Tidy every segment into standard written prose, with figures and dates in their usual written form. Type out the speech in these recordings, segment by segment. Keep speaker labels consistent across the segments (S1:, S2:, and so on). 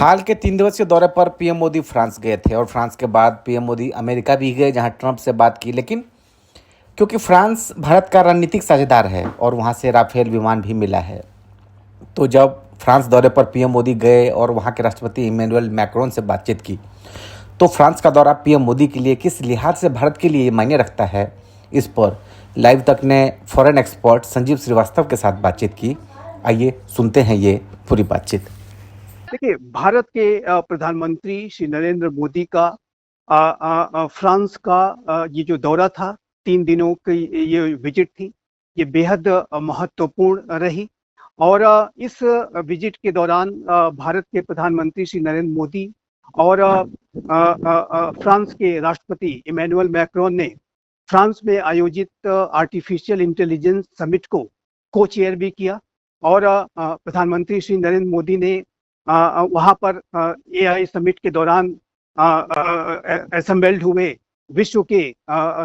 S1: हाल के 3 दिवसीय दौरे पर पीएम मोदी फ्रांस गए थे और फ्रांस के बाद पीएम मोदी अमेरिका भी गए जहां ट्रंप से बात की। लेकिन क्योंकि फ्रांस भारत का रणनीतिक साझेदार है और वहां से राफेल विमान भी मिला है, तो जब फ्रांस दौरे पर पीएम मोदी गए और वहां के राष्ट्रपति इमैनुअल मैक्रोन से बातचीत की, तो फ्रांस का दौरा पीएम मोदी के लिए किस लिहाज से भारत के लिए मायने रखता है, इस पर लाइव तक ने फॉरेन एक्सपर्ट संजीव श्रीवास्तव के साथ बातचीत की। आइए सुनते हैं ये पूरी बातचीत।
S2: देखिए, भारत के प्रधानमंत्री श्री नरेंद्र मोदी का फ्रांस का ये जो दौरा था, 3 दिनों की ये विजिट थी, ये बेहद महत्वपूर्ण रही। और इस विजिट के दौरान भारत के प्रधानमंत्री श्री नरेंद्र मोदी और फ्रांस के राष्ट्रपति इमैनुअल मैक्रोन ने फ्रांस में आयोजित आर्टिफिशियल इंटेलिजेंस समिट को को चेयर भी किया। और प्रधानमंत्री श्री नरेंद्र मोदी ने वहाँ पर एआई समिट के दौरान असेंबल्ड हुए विश्व के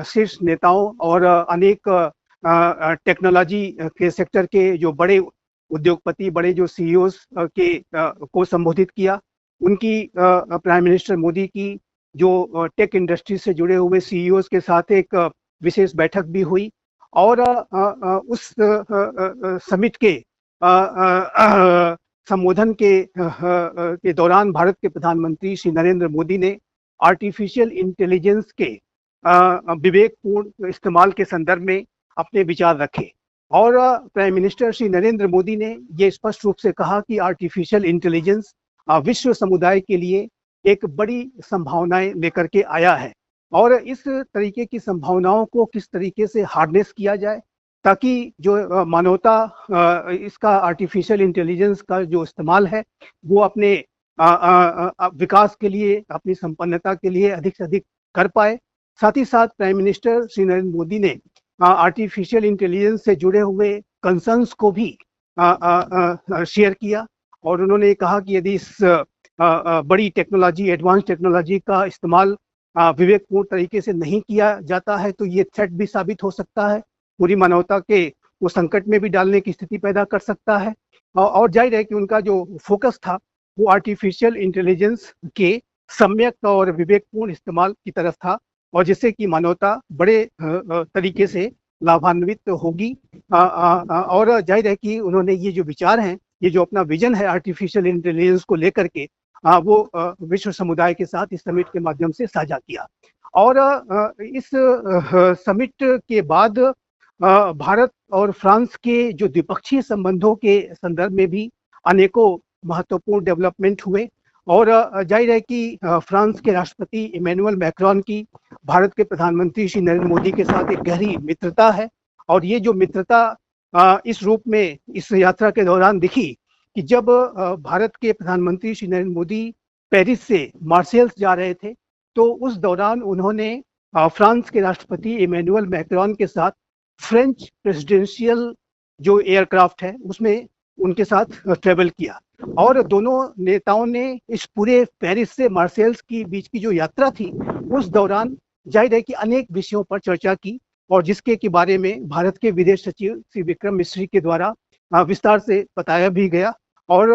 S2: शीर्ष नेताओं और अनेक टेक्नोलॉजी के सेक्टर के जो बड़े उद्योगपति, बड़े जो सीईओज के को संबोधित किया। उनकी प्राइम मिनिस्टर मोदी की जो टेक इंडस्ट्री से जुड़े हुए सीईओज के साथ एक विशेष बैठक भी हुई। और उस समिट के संबोधन के दौरान भारत के प्रधानमंत्री श्री नरेंद्र मोदी ने आर्टिफिशियल इंटेलिजेंस के विवेकपूर्ण इस्तेमाल के संदर्भ में अपने विचार रखे। और प्राइम मिनिस्टर श्री नरेंद्र मोदी ने ये स्पष्ट रूप से कहा कि आर्टिफिशियल इंटेलिजेंस विश्व समुदाय के लिए एक बड़ी संभावनाएं लेकर के आया है। और इस तरीके की संभावनाओं को किस तरीके से हार्नेस किया जाए ताकि जो मानवता इसका आर्टिफिशियल इंटेलिजेंस का जो इस्तेमाल है वो अपने विकास के लिए, अपनी संपन्नता के लिए अधिक से अधिक कर पाए। साथ ही साथ प्राइम मिनिस्टर श्री नरेंद्र मोदी ने आर्टिफिशियल इंटेलिजेंस से जुड़े हुए कंसर्न्स को भी शेयर किया। और उन्होंने कहा कि यदि इस बड़ी टेक्नोलॉजी, एडवांस टेक्नोलॉजी का इस्तेमाल विवेकपूर्ण तरीके से नहीं किया जाता है तो ये थ्रेट भी साबित हो सकता है, पूरी मानवता के वो संकट में भी डालने की स्थिति पैदा कर सकता है। और जाहिर है कि उनका जो फोकस था वो आर्टिफिशियल इंटेलिजेंस के सम्यक और विवेकपूर्ण इस्तेमाल की तरफ था, और जिससे कि मानवता बड़े तरीके से लाभान्वित होगी। और जाहिर है कि उन्होंने ये जो विचार हैं, ये जो अपना विजन है आर्टिफिशियल इंटेलिजेंस को लेकर के, वो विश्व समुदाय के साथ इस समिट के माध्यम से साझा किया। और इस समिट के बाद भारत और फ्रांस के जो द्विपक्षीय संबंधों के संदर्भ में भी अनेकों महत्वपूर्ण डेवलपमेंट हुए। और जाहिर है कि फ्रांस के राष्ट्रपति इमैनुअल मैक्रोन की भारत के प्रधानमंत्री श्री नरेंद्र मोदी के साथ एक गहरी मित्रता है। और ये जो मित्रता इस रूप में इस यात्रा के दौरान दिखी कि जब भारत के प्रधानमंत्री श्री नरेंद्र मोदी पेरिस से मार्सेल्स जा रहे थे, तो उस दौरान उन्होंने फ्रांस के राष्ट्रपति इमैनुअल मैक्रोन के साथ फ्रेंच प्रेसिडेंशियल जो एयरक्राफ्ट है उसमें उनके साथ ट्रेवल किया। और दोनों नेताओं ने इस पूरे पेरिस से मार्सेल्स की बीच की जो यात्रा थी उस दौरान जाहिर है कि अनेक विषयों पर चर्चा की, और जिसके के बारे में भारत के विदेश सचिव श्री विक्रम मिस्री के द्वारा विस्तार से बताया भी गया। और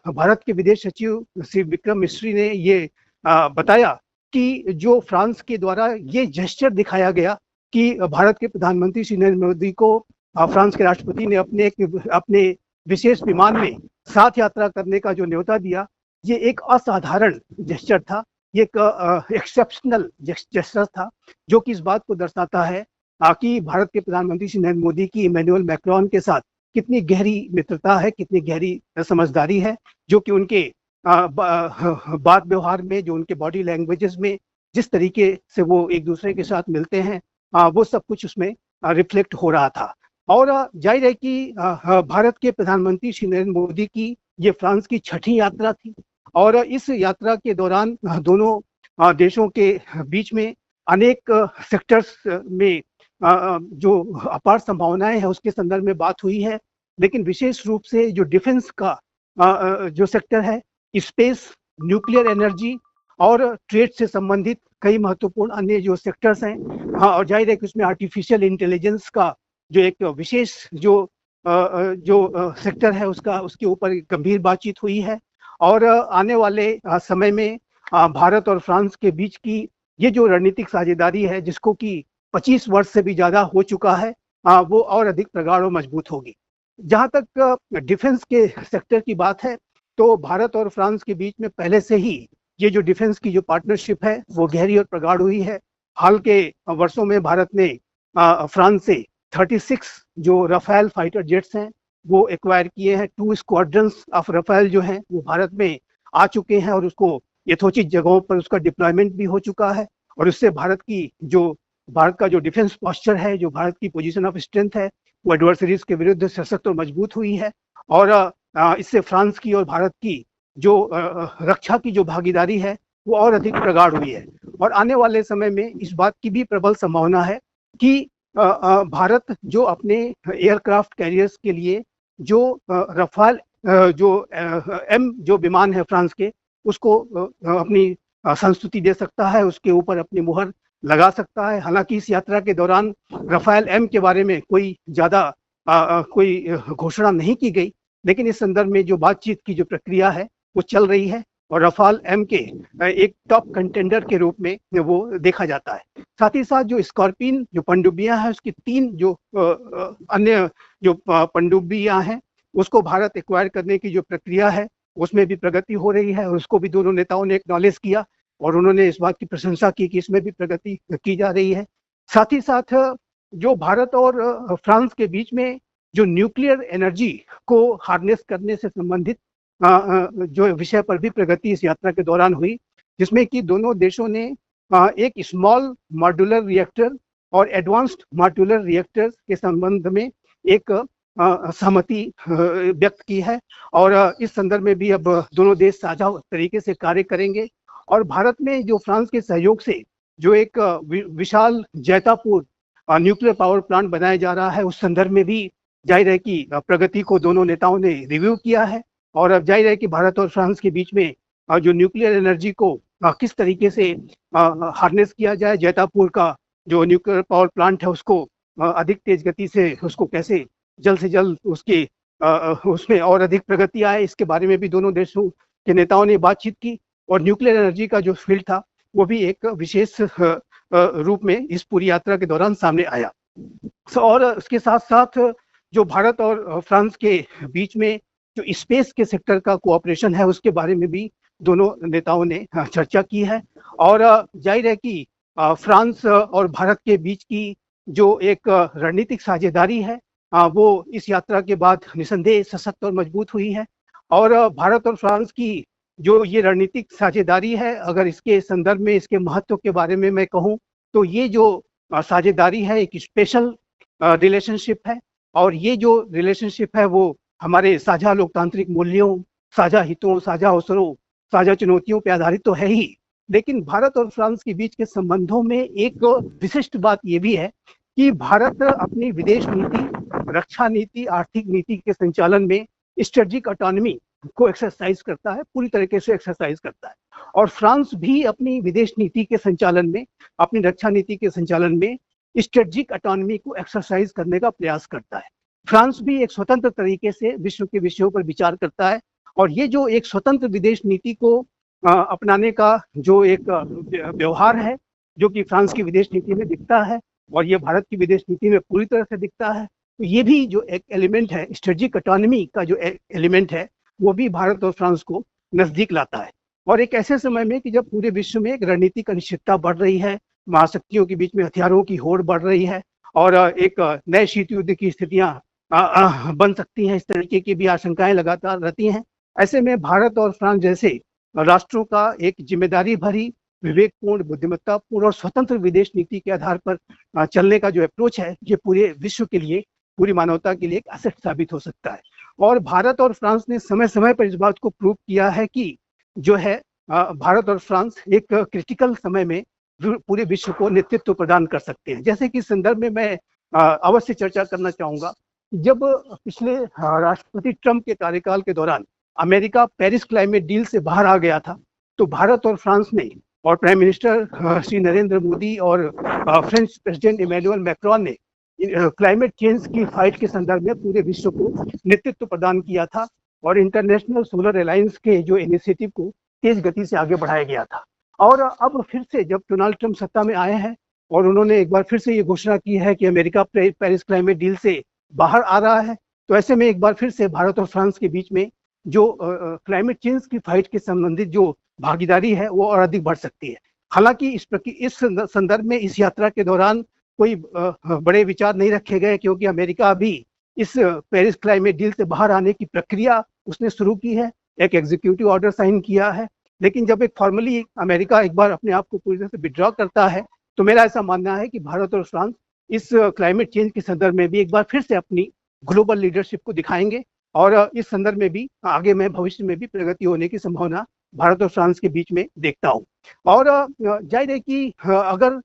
S2: भारत के विदेश सचिव श्री विक्रम मिस्री ने ये बताया कि जो फ्रांस के द्वारा ये जेस्चर दिखाया गया कि भारत के प्रधानमंत्री श्री नरेंद्र मोदी को फ्रांस के राष्ट्रपति ने अपने विशेष विमान में साथ यात्रा करने का जो न्योता दिया, ये एक असाधारण जेस्चर था, ये एक एक्सेप्शनल जेस्चर था, जो कि इस बात को दर्शाता है कि भारत के प्रधानमंत्री श्री नरेंद्र मोदी की इमैनुअल मैक्रोन के साथ कितनी गहरी मित्रता है, कितनी गहरी समझदारी है, जो कि उनके बात व्यवहार में, जो उनके बॉडी लैंग्वेजेस में जिस तरीके से वो एक दूसरे के साथ मिलते हैं, वो सब कुछ उसमें रिफ्लेक्ट हो रहा था। और जाहिर है कि भारत के प्रधानमंत्री श्री नरेंद्र मोदी की ये फ्रांस की 6ठी यात्रा थी। और इस यात्रा के दौरान दोनों देशों के बीच में अनेक सेक्टर्स में जो अपार संभावनाएं हैं उसके संदर्भ में बात हुई है। लेकिन विशेष रूप से जो डिफेंस का जो सेक्टर है, स्पेस, न्यूक्लियर एनर्जी और ट्रेड से संबंधित कई महत्वपूर्ण अन्य जो सेक्टर्स हैं, और जाहिर है कि उसमें आर्टिफिशियल इंटेलिजेंस का जो एक विशेष जो सेक्टर है उसके ऊपर गंभीर बातचीत हुई है। और आने वाले समय में भारत और फ्रांस के बीच की ये जो रणनीतिक साझेदारी है, जिसको कि 25 वर्ष से भी ज़्यादा हो चुका है, वो और अधिक प्रगाढ़ और मजबूत होगी। जहाँ तक डिफेंस के सेक्टर की बात है, तो भारत और फ्रांस के बीच में पहले से ही ये जो डिफेंस की जो पार्टनरशिप है, वो गहरी और प्रगाढ़ हुई है। हाल के वर्षों में भारत ने फ्रांस से 36 जो रफेल फाइटर जेट्स हैं, वो एक्वायर किए हैं। 2 स्क्वाड्रंस ऑफ रफेल जो हैं, वो भारत में आ चुके हैं और उसको यथोचित जगहों पर उसका डिप्लॉयमेंट भी हो चुका है। और उससे भारत का जो डिफेंस पोस्चर है, जो भारत की पोजीशन ऑफ स्ट्रेंथ है, वो एडवर्सरीज के विरुद्ध सशक्त और मजबूत हुई है। और इससे फ्रांस की और भारत की जो रक्षा की जो भागीदारी है, वो और अधिक प्रगाढ़ हुई है। और आने वाले समय में इस बात की भी प्रबल संभावना है कि भारत जो अपने एयरक्राफ्ट कैरियर्स के लिए जो रफाल जो एम जो विमान है फ्रांस के, उसको अपनी संस्तुति दे सकता है, उसके ऊपर अपनी मुहर लगा सकता है। हालांकि इस यात्रा के दौरान रफाल एम के बारे में कोई ज़्यादा कोई घोषणा नहीं की गई, लेकिन इस संदर्भ में जो बातचीत की जो प्रक्रिया है, वो चल रही है और रफाल एम के एक टॉप कंटेंडर के रूप में वो देखा जाता है। साथ ही साथ जो स्कॉर्पियन जो पनडुब्बियां हैं, उसकी 3 जो अन्य जो पनडुब्बियां हैं, उसको भारत एक्वायर करने की जो प्रक्रिया है, उसमें भी प्रगति हो रही है और उसको भी दोनों नेताओं ने एक्नॉलेज किया और उन्होंने इस बात की प्रशंसा की कि इसमें भी प्रगति की जा रही है। साथ ही साथ जो भारत और फ्रांस के बीच में जो न्यूक्लियर एनर्जी को हार्नेस करने से संबंधित जो विषय पर भी प्रगति इस यात्रा के दौरान हुई, जिसमें कि दोनों देशों ने एक स्मॉल मॉड्यूलर रिएक्टर और एडवांस्ड मॉड्यूलर रिएक्टर के संबंध में एक सहमति व्यक्त की है। और इस संदर्भ में भी अब दोनों देश साझा तरीके से कार्य करेंगे। और भारत में जो फ्रांस के सहयोग से जो एक विशाल जैतापुर न्यूक्लियर पावर प्लांट बनाया जा रहा है, उस संदर्भ में भी जाहिर है कि प्रगति को दोनों नेताओं ने रिव्यू किया है। और अब जाहिर है कि भारत और फ्रांस के बीच में जो न्यूक्लियर एनर्जी को किस तरीके से हार्नेस किया जाए, जैतापुर का जो न्यूक्लियर पावर प्लांट है, उसको अधिक तेज गति से उसको कैसे जल्द से जल्द उसमें और अधिक प्रगति आए, इसके बारे में भी दोनों देशों के नेताओं ने बातचीत की। और न्यूक्लियर एनर्जी का जो फील्ड था, वो भी एक विशेष रूप में इस पूरी यात्रा के दौरान सामने आया। और उसके साथ साथ जो भारत और फ्रांस के बीच में जो स्पेस के सेक्टर का कोऑपरेशन है, उसके बारे में भी दोनों नेताओं ने चर्चा की है। और जाहिर है कि फ्रांस और भारत के बीच की जो एक रणनीतिक साझेदारी है, वो इस यात्रा के बाद निसंदेह सशक्त और मजबूत हुई है। और भारत और फ्रांस की जो ये रणनीतिक साझेदारी है, अगर इसके संदर्भ में इसके महत्व के बारे में मैं कहूँ, तो ये जो साझेदारी है एक स्पेशल रिलेशनशिप है। और ये जो रिलेशनशिप है, वो हमारे साझा लोकतांत्रिक मूल्यों, साझा हितों, साझा अवसरों, साझा चुनौतियों पर आधारित तो है ही, लेकिन भारत और फ्रांस के बीच के संबंधों में एक विशिष्ट बात ये भी है कि भारत अपनी विदेश नीति, रक्षा नीति, आर्थिक नीति के संचालन में स्ट्रेटेजिक ऑटोनॉमी को एक्सरसाइज करता है, पूरी तरीके से एक्सरसाइज करता है। और फ्रांस भी अपनी विदेश नीति के संचालन में, अपनी रक्षा नीति के संचालन में स्ट्रेटेजिक ऑटोनॉमी को एक्सरसाइज करने का प्रयास करता है। फ्रांस भी एक स्वतंत्र तरीके से विश्व के विषयों पर विचार करता है। और ये जो एक स्वतंत्र विदेश नीति को अपनाने का जो एक व्यवहार है, जो कि फ्रांस की विदेश नीति में दिखता है और ये भारत की विदेश नीति में पूरी तरह से दिखता है, तो ये भी जो एक एलिमेंट है, स्ट्रेटेजिक ऑटोनॉमी का जो एलिमेंट है, वो भी भारत और फ्रांस को नजदीक लाता है। और एक ऐसे समय में कि जब पूरे विश्व में एक रणनीतिक अनिश्चितता बढ़ रही है, महाशक्तियों के बीच में हथियारों की होड़ बढ़ रही है और एक नए शीत युद्ध की स्थितियां बन सकती हैं, इस तरीके की भी आशंकाएं लगातार रहती हैं। ऐसे में भारत और फ्रांस जैसे राष्ट्रों का एक जिम्मेदारी भरी, विवेकपूर्ण, बुद्धिमत्तापूर्ण और स्वतंत्र विदेश नीति के आधार पर चलने का जो अप्रोच है, ये पूरे विश्व के लिए, पूरी मानवता के लिए एक एसेट साबित हो सकता है। और भारत और फ्रांस ने समय समय पर इस बात को प्रूव किया है कि जो है भारत और फ्रांस एक क्रिटिकल समय में पूरे विश्व को नेतृत्व प्रदान कर सकते हैं। जैसे कि इस संदर्भ में मैं अवश्य चर्चा करना चाहूंगा, जब पिछले राष्ट्रपति ट्रंप के कार्यकाल के दौरान अमेरिका पेरिस क्लाइमेट डील से बाहर आ गया था, तो भारत और फ्रांस ने और प्राइम मिनिस्टर श्री नरेंद्र मोदी और फ्रेंच प्रेसिडेंट इमैनुअल मैक्रोन ने क्लाइमेट चेंज की फाइट के संदर्भ में पूरे विश्व को नेतृत्व प्रदान किया था। और इंटरनेशनल सोलर अलायंस के जो इनिशिएटिव को तेज गति से आगे बढ़ाया गया था। और अब फिर से जब डोनाल्ड ट्रंप सत्ता में आए हैं और उन्होंने एक बार फिर से ये घोषणा की है कि अमेरिका पेरिस क्लाइमेट डील से बाहर आ रहा है, तो ऐसे में एक बार फिर से भारत और फ्रांस के बीच में जो क्लाइमेट चेंज की फाइट के संबंधित जो भागीदारी है वो और अधिक बढ़ सकती है। हालांकि इस संदर्भ में इस यात्रा के दौरान कोई बड़े विचार नहीं रखे गए, क्योंकि अमेरिका अभी इस पेरिस क्लाइमेट डील से बाहर आने की प्रक्रिया उसने शुरू की है, एक एग्जीक्यूटिव ऑर्डर साइन किया है। लेकिन जब एक फॉर्मली अमेरिका एक बार अपने आप को पूरी तरह से विड्रॉ करता है, तो मेरा ऐसा मानना है कि भारत और फ्रांस इस क्लाइमेट चेंज के संदर्भ में भी एक बार फिर से अपनी ग्लोबल लीडरशिप को दिखाएंगे। और इस संदर्भ में भी आगे मैं भविष्य में भी प्रगति होने की संभावना भारत और फ्रांस के बीच में देखता हूँ। और जाहिर है कि अगर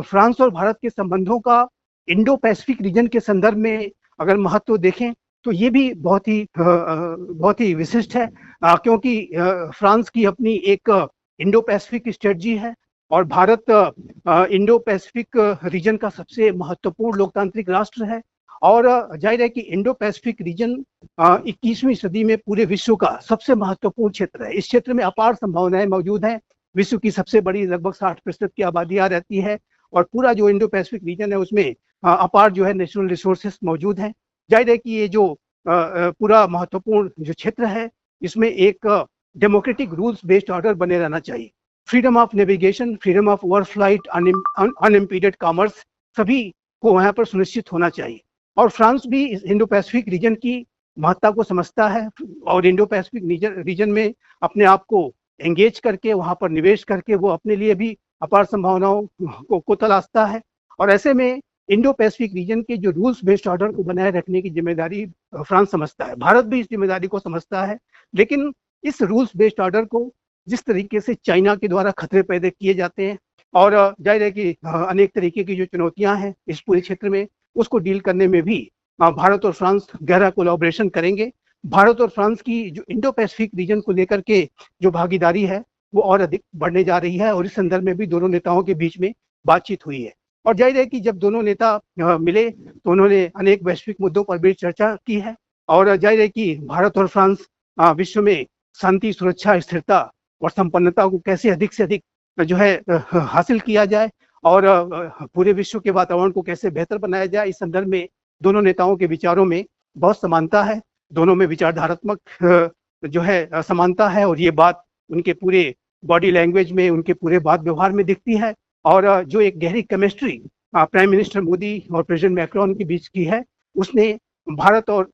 S2: फ्रांस और भारत के संबंधों का इंडो पैसिफिक रीजन के संदर्भ में अगर महत्व देखें, तो ये भी बहुत ही विशिष्ट है, क्योंकि फ्रांस की अपनी एक इंडो पैसिफिक स्ट्रेटजी है और भारत इंडो पैसिफिक रीजन का सबसे महत्वपूर्ण लोकतांत्रिक राष्ट्र है। और जाहिर है कि इंडो पैसिफिक रीजन 21वीं सदी में पूरे विश्व का सबसे महत्वपूर्ण क्षेत्र है। इस क्षेत्र में अपार संभावनाएं मौजूद हैं। विश्व की सबसे बड़ी लगभग 60% की आबादी यहाँ रहती है और पूरा जो इंडो पैसिफिक रीजन है उसमें अपार जो है नेचुरल रिसोर्सेस मौजूद हैं। जाहिर है कि ये जो पूरा महत्वपूर्ण जो क्षेत्र है, इसमें एक डेमोक्रेटिक रूल्स बेस्ड ऑर्डर बने रहना चाहिए। Freedom of navigation, freedom of over flight, unimpeded commerce सभी को वहाँ पर सुनिश्चित होना चाहिए। और फ्रांस भी इस इंडो पैसिफिक रीजन की महत्ता को समझता है और इंडो पैसिफिक रीजन में अपने आप को एंगेज करके वहाँ पर निवेश करके वो अपने लिए भी अपार संभावनाओं को तलाशता है। और ऐसे में इंडो पैसिफिक रीजन के जो रूल्स बेस्ड ऑर्डर को बनाए रखने की जिम्मेदारी फ्रांस समझता है। भारत भी इस जिम्मेदारी को समझता है, लेकिन इस रूल्स बेस्ड ऑर्डर को जिस तरीके से चाइना के द्वारा खतरे पैदा किए जाते हैं और जाहिर है कि अनेक तरीके की जो चुनौतियां हैं इस पूरे क्षेत्र में, उसको डील करने में भी भारत और फ्रांस गहरा कोलैबोरेशन करेंगे। भारत और फ्रांस की जो इंडो पैसिफिक रीजन को लेकर के जो भागीदारी है वो और अधिक बढ़ने जा रही है और इस संदर्भ में भी दोनों नेताओं के बीच में बातचीत हुई है। और जाहिर है कि जब दोनों नेता मिले तो उन्होंने अनेक वैश्विक मुद्दों पर भी चर्चा की है। और जाहिर है कि भारत और फ्रांस विश्व में शांति, सुरक्षा, स्थिरता और संपन्नता को कैसे अधिक से अधिक जो है हासिल किया जाए और पूरे विश्व के वातावरण को कैसे बेहतर बनाया जाए, इस संदर्भ में दोनों नेताओं के विचारों में बहुत समानता है। दोनों में विचारधारात्मक जो है समानता है और ये बात उनके पूरे बॉडी लैंग्वेज में, उनके पूरे बात व्यवहार में दिखती है। और जो एक गहरी केमिस्ट्री प्राइम मिनिस्टर मोदी और प्रेसिडेंट मैक्रोन के बीच की है, उसने भारत और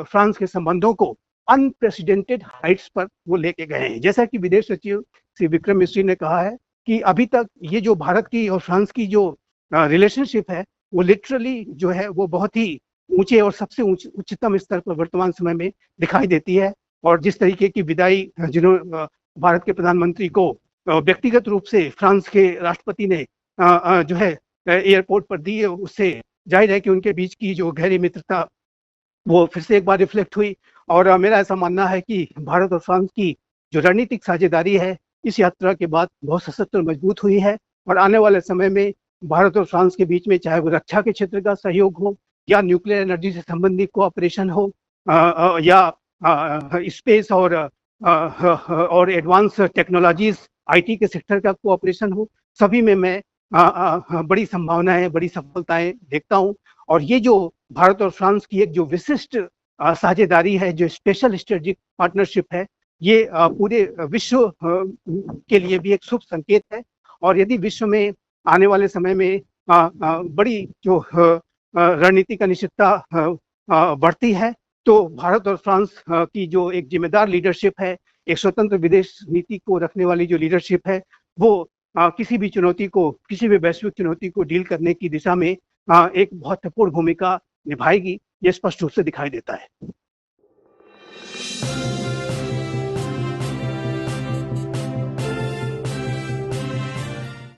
S2: फ्रांस के संबंधों को अनप्रेसिडेंटेड हाइट्स पर वो लेके गए हैं। जैसा कि विदेश सचिव श्री विक्रम मिश्री ने कहा है कि अभी तक ये जो भारत की और फ्रांस की जो रिलेशनशिप है वो लिटरली जो है वो बहुत ही ऊंचे और सबसे उच्चतम स्तर पर वर्तमान समय में दिखाई देती है। और जिस तरीके की विदाई जिन्होंने भारत के प्रधानमंत्री को व्यक्तिगत रूप से फ्रांस के राष्ट्रपति ने जो है एयरपोर्ट पर दी है, उससे जाहिर है कि उनके बीच की जो गहरी मित्रता वो फिर से एक बार रिफ्लेक्ट हुई। और मेरा ऐसा मानना है कि भारत और फ्रांस की जो रणनीतिक साझेदारी है इस यात्रा के बाद बहुत सशक्त और मजबूत हुई है और आने वाले समय में भारत और फ्रांस के बीच में चाहे वो रक्षा के क्षेत्र का सहयोग हो या न्यूक्लियर एनर्जी से संबंधित कोऑपरेशन हो या स्पेस और एडवांस टेक्नोलॉजीज आईटी के सेक्टर का कोऑपरेशन हो, सभी में मैं बड़ी संभावनाएं, बड़ी सफलताएं देखता हूं। और ये जो भारत और फ्रांस की एक जो विशिष्ट साझेदारी है, जो स्पेशल स्ट्रेटेजिक पार्टनरशिप है, ये पूरे विश्व के लिए भी एक शुभ संकेत है। और यदि विश्व में आने वाले समय में बड़ी जो रणनीतिक अनिश्चितता बढ़ती है, तो भारत और फ्रांस की जो एक जिम्मेदार लीडरशिप है, एक स्वतंत्र विदेश नीति को रखने वाली जो लीडरशिप है, वो किसी भी चुनौती को, किसी भी वैश्विक चुनौती को डील करने की दिशा में एक महत्वपूर्ण भूमिका निभाएगी, ये स्पष्ट रूप से दिखाई देता है।